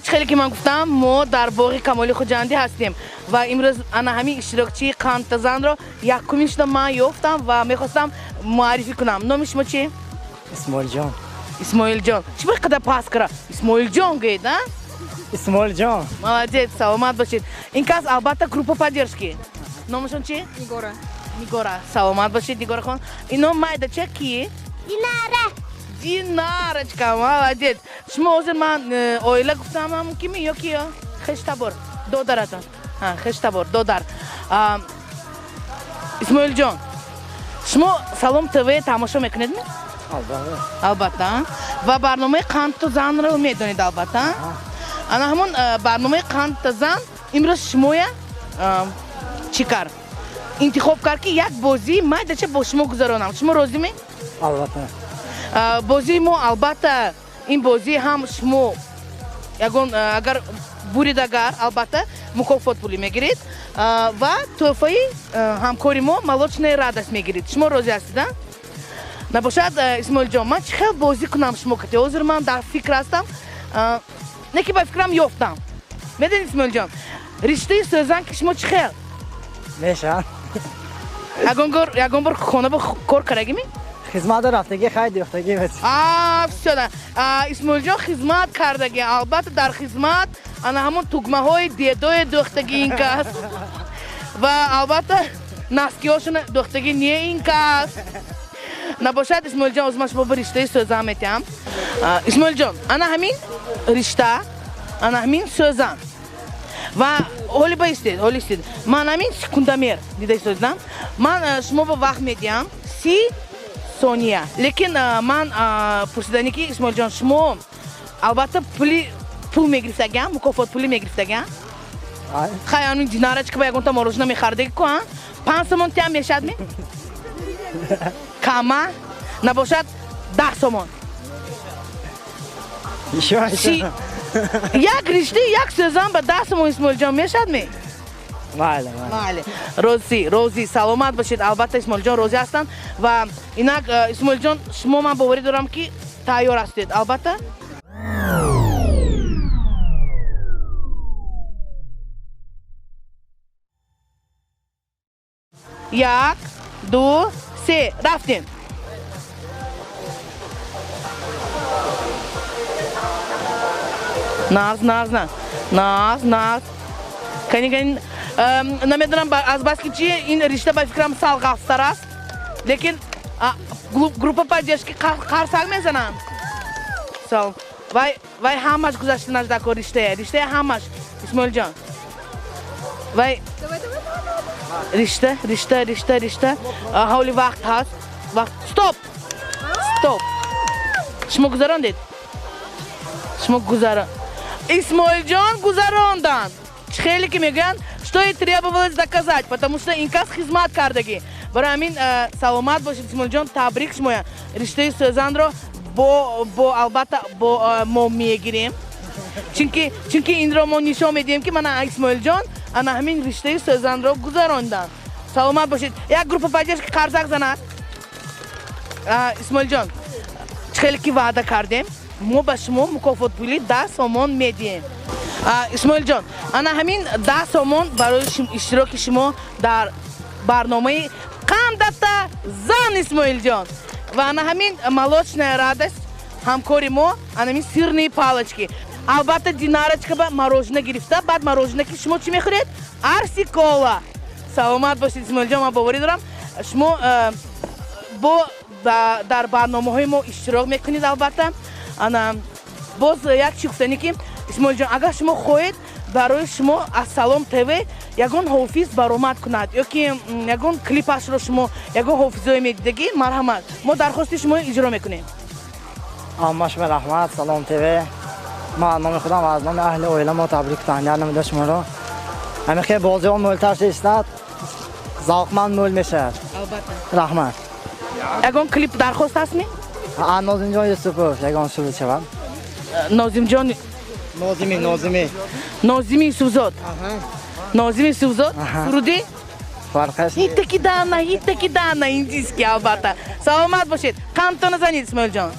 خیلی که من گفتم ما در باغ کمالی خجندی هستیم و امروز انا همین اشتراکچی قندتزن رو یکمیش رو من یافتم و میخواستم معرفی کنم. نام شما چی؟ اسماعیل جان. اسماعیل جان. چی باید قدر پاس کرد؟ اسماعیل جان گید نه؟ اسماعیل جان. молодец, سلامت باشید. این کس البته گروپ поддержки. نامشون چی؟ نیگورا. نیگورا. سلامت باشید نیگورا خان. اینا مایده چه کی؟ دینارочка, молодец. شما حاضر من اویله گفتم هم کیمی یا کیا؟ خشتبار. دودرتون. ها خشتبار دودر. اسماعیل جان. شما سلام تv تماشا میکنید می؟ البته. و برنامه قندتزن رو میدونید البته. انا همون برنامه قندتزن امروز شمایا چیکار انتخاب کرد که یک بازی مایده چه با شما گذرانم. شما راضی می؟ البته. بازی ما البته این بازی هم شما یگان اگر برید اگر البته مکافات پولی میگیرید و تحفه همکاری ما молочная радость میگیرید. شما راضی هستید؟ نباشد اسماعیل جان من چه خیلی بازی کنم شما که حاضر من در فکر هستم نه که با فکرم یافتم. میدونید اسماعیل جان رشته سوزن که شما چه خیلی میشه یگان بار خانه با کار کرگی خدمت رفتگی خیلی رفتگی بس. بسیار اسماعیل جان خدمت کردگی البته در خدمت انا همون توگمه های دیدای دوختگی این کس و البته نسکی هاشون دوختگی نیه این کس نباشد اسماعیل جان از من شما به رشته سوزن میتیم. اسماعیل جان انا همین رشته انا همین سوزن و حالی بایستید حالی استید من همین سکوندامیر دیده سوزنم من شما با وقت میدیم 30 ثانیه لیکن من پرسیدنی که اسماعیل جان شما البته پول میگرفتگم مکافات پولی میگرفتگم خیلی همین دینارچ که با یکون تا ماروژنا میخردگی کن 5 سومون تیم میشد می؟ کامه نباشد 10 سومون یک رشته یک سوزن به 10 سومون اسماعیل جان میشد می؟ بله. روزی سلامت باشید. البته اسماعیل جان روزی هستند و اینک اسماعیل جان شما من باوری دارم که تیار هستید البته. یک دو سه رفتیم. ناز کنی نمیدونم از بس که چیه این رشته با فکرم سالگافتر است لیکن گروپ поддержки قرصک میزنن سال وای همش گذاشته نجده که رشته همش اسماعیل جان وای رشته حالی وقت هست وقت ستوب شما گذراندید اسماعیل جان گذراندن خیلی که میگن что и требовалось доказать потому что این کس خدمت کردگی برای همین سلامت باشید اسماعیل جان تبریک شما رشته سوزن رو با البته با ما میگیریم چونکه این رو ما نشان میدیم که من اسماعیل جان انا همین رشته سوزن رو گذراندم. سلامت باشید. یک گروپ поддержки قرضک زند اسماعیل جان خیلی که وعده کردیم ما به شما مکافات پولی 10 سومون میدیم. اسماعیل جان انا همین 10 سومون برای اشتراک شما در برنامه قندتزن اسماعیل جان و انا همین молочная радость همکاری ما انا همین سیرنی پالچکی البته دینارچка با ماروژنا گرفته بعد ماروژنا که شما چی میخورید؟ ارسی کولا. سلامت باشید اسماعیل جان من باوری دارم شما با در برنامه های ما اشتراک میکنید البته انا باز یک چی گفتنی که اسماعیل جان اگر شما خواهید برای شما از سلام تv یگان حافظ برآمد کند یا که یگان کلیپش رو شما یگان حافظای میدیدگی مرحمت ما درخواست شما اجرا میکنیم. شما رحمت سلام tv ما نام خودم از نام اهل اویله ما تبریک تهنیت نمیده شما رو همین خیلی بازی ها مولتر شد ذوقمند مول میشه رحمت یگان کلیپ درخواست هست می؟ نازم جان یوسفوف یگان شروع شود نازم جان نازمی سوزاد نازمی سوزاد سرودی فرقش هیته کی دانه این چیز که البته سلامت باشید قندتون نزنید اسماعیل جان.